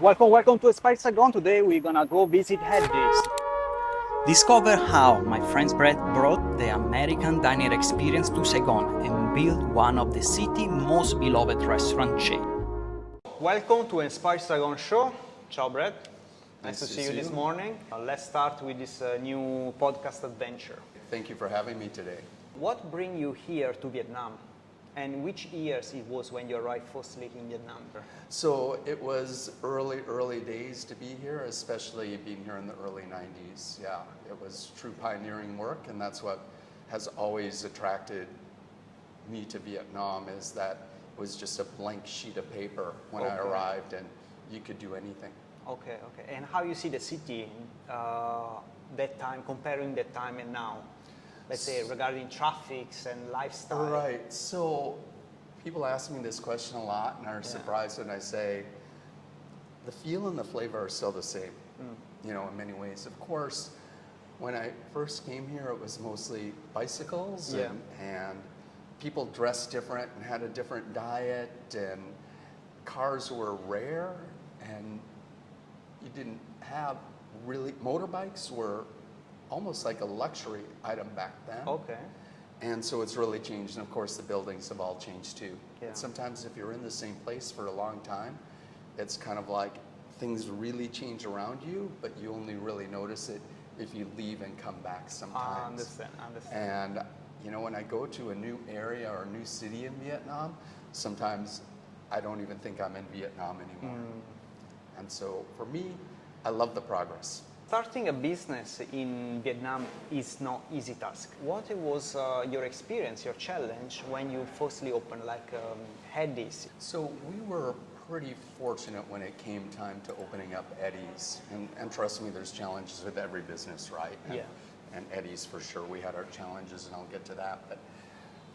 Welcome to Inspire Saigon. Today we're gonna go visit Hedges. Discover how my friends Brad brought the American dining experience to Saigon and built one of the city's most beloved restaurant chains. Welcome to Inspire Saigon show. Ciao Brad. Nice to see you you. this morning. Let's start with this new podcast adventure. Thank you for having me today. What bring you here to Vietnam? And which years it was when you arrived firstly in Vietnam? So it was early days to be here, especially being here in the early 90s. Yeah, it was true pioneering work, and that's what has always attracted me to Vietnam, is that it was just a blank sheet of paper when I arrived, and you could do anything. Okay. And how you see the city that time, comparing that time and now? Let's say regarding traffics and lifestyle. Right, so people ask me this question a lot and are surprised when I say the feel and the flavor are still the same, in many ways. Of course, when I first came here, it was mostly bicycles and people dressed different and had a different diet, and cars were rare, and you didn't have really, motorbikes were almost like a luxury item back then. Okay. And so it's really changed, and of course the buildings have all changed too. Yeah. And sometimes if you're in the same place for a long time, it's kind of like things really change around you, but you only really notice it if you leave and come back sometimes. I understand. And when I go to a new area or a new city in Vietnam, sometimes I don't even think I'm in Vietnam anymore. And so for me, I love the progress. Starting a business in Vietnam is not easy task. What was your experience, your challenge when you firstly opened Hedges? So we were pretty fortunate when it came time to opening up Eddie's. And trust me, there's challenges with every business, right? And Eddie's for sure. We had our challenges, and I'll get to that. But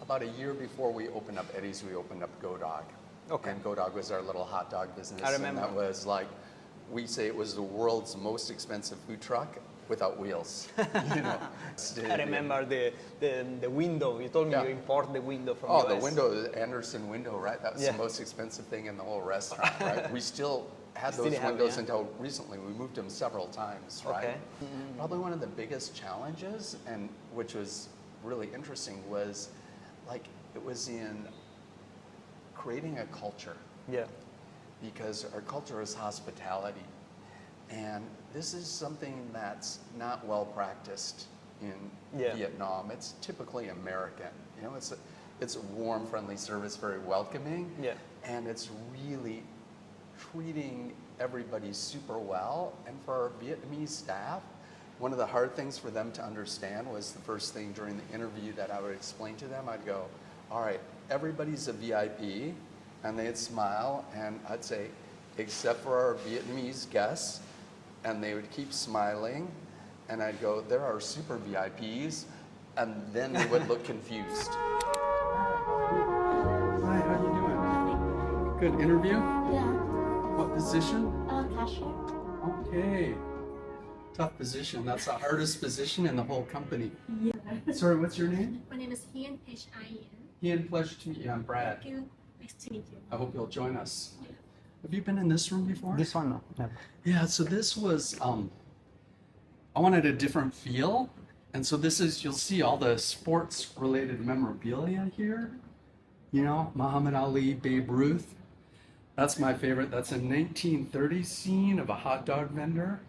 about a year before we opened up Eddie's, we opened up Go-Dog. Okay. And Go-Dog was our little hot dog business. I remember. And that was like, we say it was the world's most expensive food truck without wheels. I remember the window. You told me you import the window from US. The window, the Anderson window, right? That was the most expensive thing in the whole restaurant, right? We still had those windows until recently. We moved them several times, right? Okay. Probably one of the biggest challenges, and which was really interesting, was it was in creating a culture. Yeah. Because our culture is hospitality, and this is something that's not well practiced in Vietnam. It's typically American. It's a warm, friendly service, very welcoming, and it's really treating everybody super well. And for our Vietnamese staff, one of the hard things for them to understand was the first thing during the interview that I would explain to them. I'd go, all right, everybody's a VIP. And they'd smile, and I'd say, except for our Vietnamese guests, and they would keep smiling, and I'd go, there are super VIPs, and then they would look confused. Hi, how you doing? Good interview? Yeah. What position? Cashier. Okay. Tough position. That's the hardest position in the whole company. Yeah. Sorry, what's your name? My name is Hian, H-I-N. Ian, pleasure to meet you. I'm Brad. Thank you. Nice to meet you. I hope you'll join us. Have you been in this room before? This one, no. Never. Yeah, so this was, I wanted a different feel. And so you'll see all the sports related memorabilia here. Muhammad Ali, Babe Ruth. That's my favorite. That's a 1930s scene of a hot dog vendor.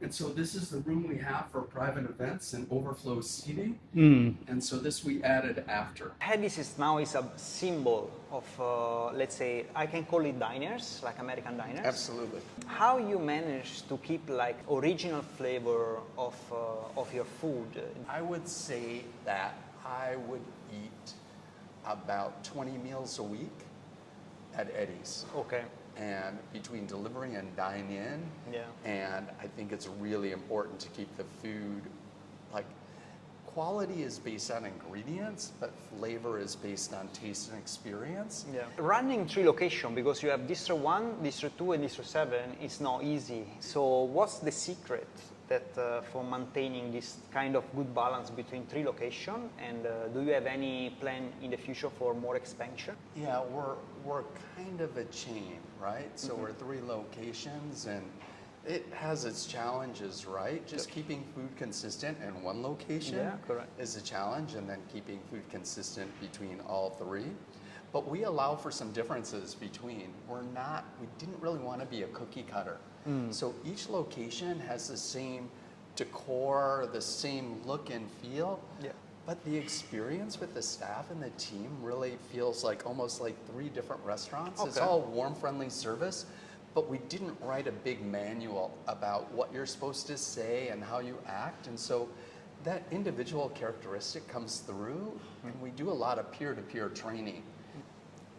And so this is the room we have for private events and overflow seating. And so this we added after. Hedges is a symbol of, let's say, I can call it diners, like American diners. Absolutely. How you manage to keep original flavor of your food? I would say that I would eat about 20 meals a week at Eddie's. Okay. And between delivery and dine in, and I think it's really important to keep the food, quality is based on ingredients, but flavor is based on taste and experience. Yeah. Running 3 locations, because you have Distro 1, Distro 2, and Distro 7, is not easy. So what's the secret for maintaining this kind of good balance between 3 locations? And do you have any plan in the future for more expansion? Yeah, we're kind of a chain, right? So we're 3 locations, and it has its challenges, right? Just keeping food consistent in one location is a challenge, and then keeping food consistent between all 3. But we allow for some differences between. We didn't really want to be a cookie cutter. So each location has the same decor, the same look and feel. Yeah. But the experience with the staff and the team really feels like almost like 3 different restaurants. Okay. It's all warm, friendly service, but we didn't write a big manual about what you're supposed to say and how you act. And so that individual characteristic comes through, and we do a lot of peer-to-peer training.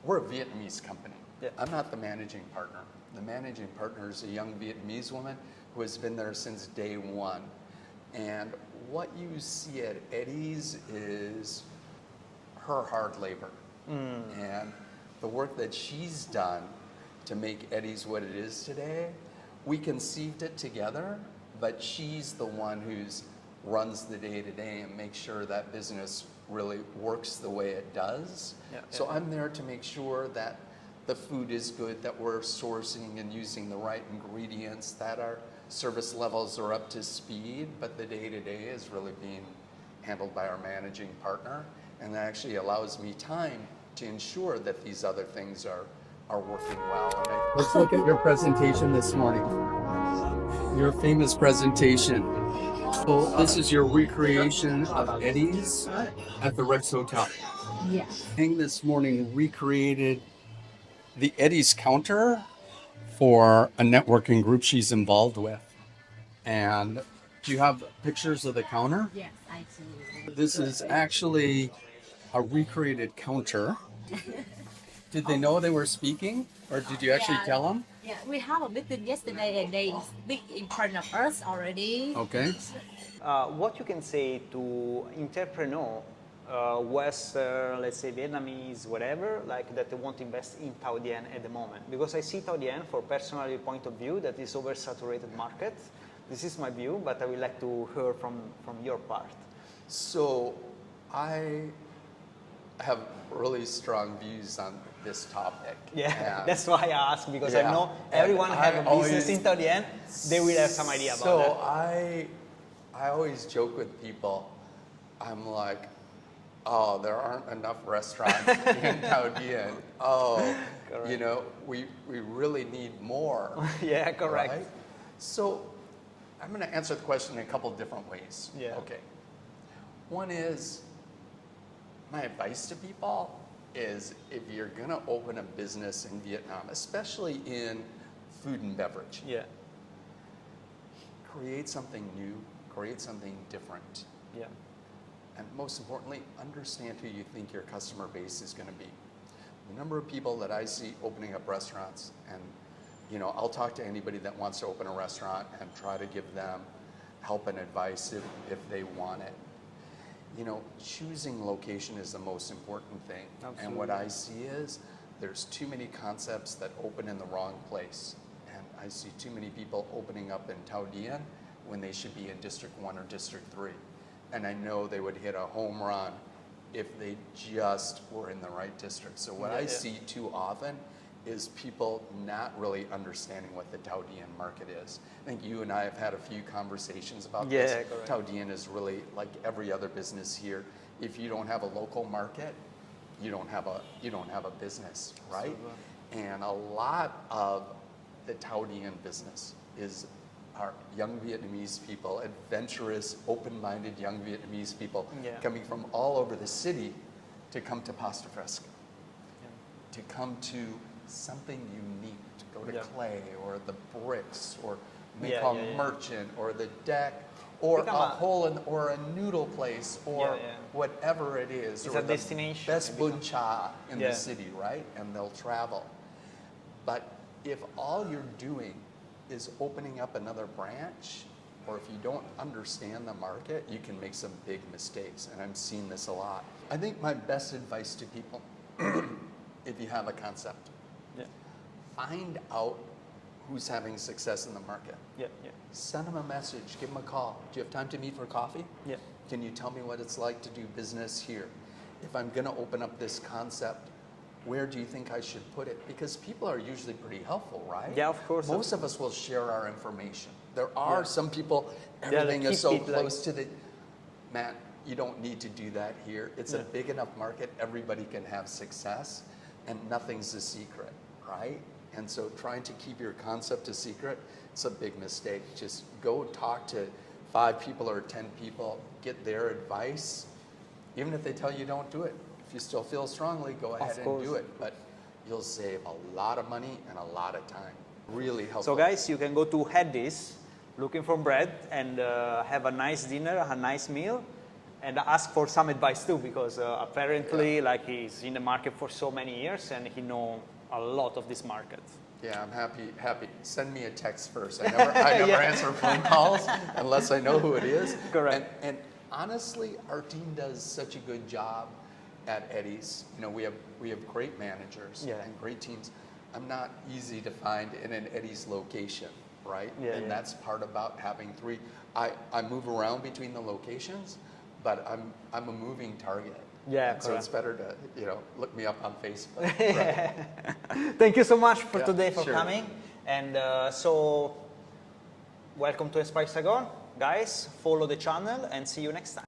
We're a Vietnamese company. Yeah. I'm not the managing partner. The managing partner is a young Vietnamese woman who has been there since day 1. And what you see at Eddie's is her hard labor. And the work that she's done to make Eddie's what it is today. We conceived it together, but she's the one who's runs the day-to-day and makes sure that business really works the way it does. So I'm there to make sure that the food is good, that we're sourcing and using the right ingredients, that our service levels are up to speed, but the day-to-day is really being handled by our managing partner, and that actually allows me time to ensure that these other things are working well. Let's look at your presentation this morning. Your famous presentation. So this is your recreation of Eddie's at the Rex Hotel. Yeah. Hang this morning recreated the Eddie's counter for a networking group she's involved with. And do you have pictures of the counter? Yes, I do. This is actually a recreated counter. Did they know they were speaking, or did you actually tell them? Yeah, we have a meeting yesterday and they speak in front of us already. Okay. What you can say to entrepreneur, Western, let's say Vietnamese, whatever, like that they want to invest in Thao Dien at the moment? Because I see Thao Dien, for personal point of view, that is oversaturated market. This is my view, but I would like to hear from your part. So I have really strong views on this topic. Yeah, that's why I ask, because I know everyone have a business in Thao Dien, they will have some idea about that. So I always joke with people, I'm like, oh, there aren't enough restaurants in Thao Dien. Oh, correct. You know, we really need more. Yeah, correct. Right? So I'm going to answer the question in a couple different ways. Yeah. Okay. One is, my advice to people is, if you're going to open a business in Vietnam, especially in food and beverage, create something new, create something different. Yeah. And most importantly, understand who you think your customer base is going to be. The number of people that I see opening up restaurants, and you know, I'll talk to anybody that wants to open a restaurant and try to give them help and advice if they want it. You know, choosing location is the most important thing. Absolutely. And what I see is there's too many concepts that open in the wrong place. And I see too many people opening up in Thao Dien when they should be in District 1 or District 3. And I know they would hit a home run if they just were in the right district. So what I see too often is people not really understanding what the Thao Dien market is. I think you and I have had a few conversations about this. Correct. Thao Dien is really like every other business here. If you don't have a local market, you don't have a business, right? And a lot of the Thao Dien business is our young Vietnamese people, adventurous, open-minded young Vietnamese people coming from all over the city to come to Pasta Fresca, to come to something unique, to go to Clay or the bricks or merchant or the deck or a hole in, or a noodle place or whatever it is. It's or a destination. Best bun cha in the city, right? And they'll travel. But if all you're doing is opening up another branch, or if you don't understand the market, you can make some big mistakes. And I'm seeing this a lot. I think my best advice to people, if you have a concept, find out who's having success in the market. Send them a message, give them a call. Do you have time to meet for coffee? Can you tell me what it's like to do business here? If I'm gonna open up this concept, where do you think I should put it? Because people are usually pretty helpful, right? Yeah, of course. Most of us will share our information. There are some people, they everything is keep so it close to the, Matt, you don't need to do that here. It's a big enough market, everybody can have success, and nothing's a secret, right? And so trying to keep your concept a secret, it's a big mistake. Just go talk to 5 people or 10 people, get their advice. Even if they tell you don't do it, if you still feel strongly, go ahead and do it. But you'll save a lot of money and a lot of time. Really helpful. So guys, you can go to Headies, looking for Brad, and have a nice dinner, a nice meal, and ask for some advice too, because apparently like he's in the market for so many years and he knows a lot of this market. Yeah, I'm happy. Send me a text first. I never answer phone calls unless I know who it is. Correct. And honestly, our team does such a good job at Eddie's. You know, we have great managers and great teams. I'm not easy to find in an Eddie's location, right? And that's part about having 3. I move around between the locations, but I'm a moving target. Yeah, so it's better to, you know, look me up on Facebook. Right? Thank you so much for today for coming. And so welcome to Inspire Saigon. Guys, follow the channel and see you next time.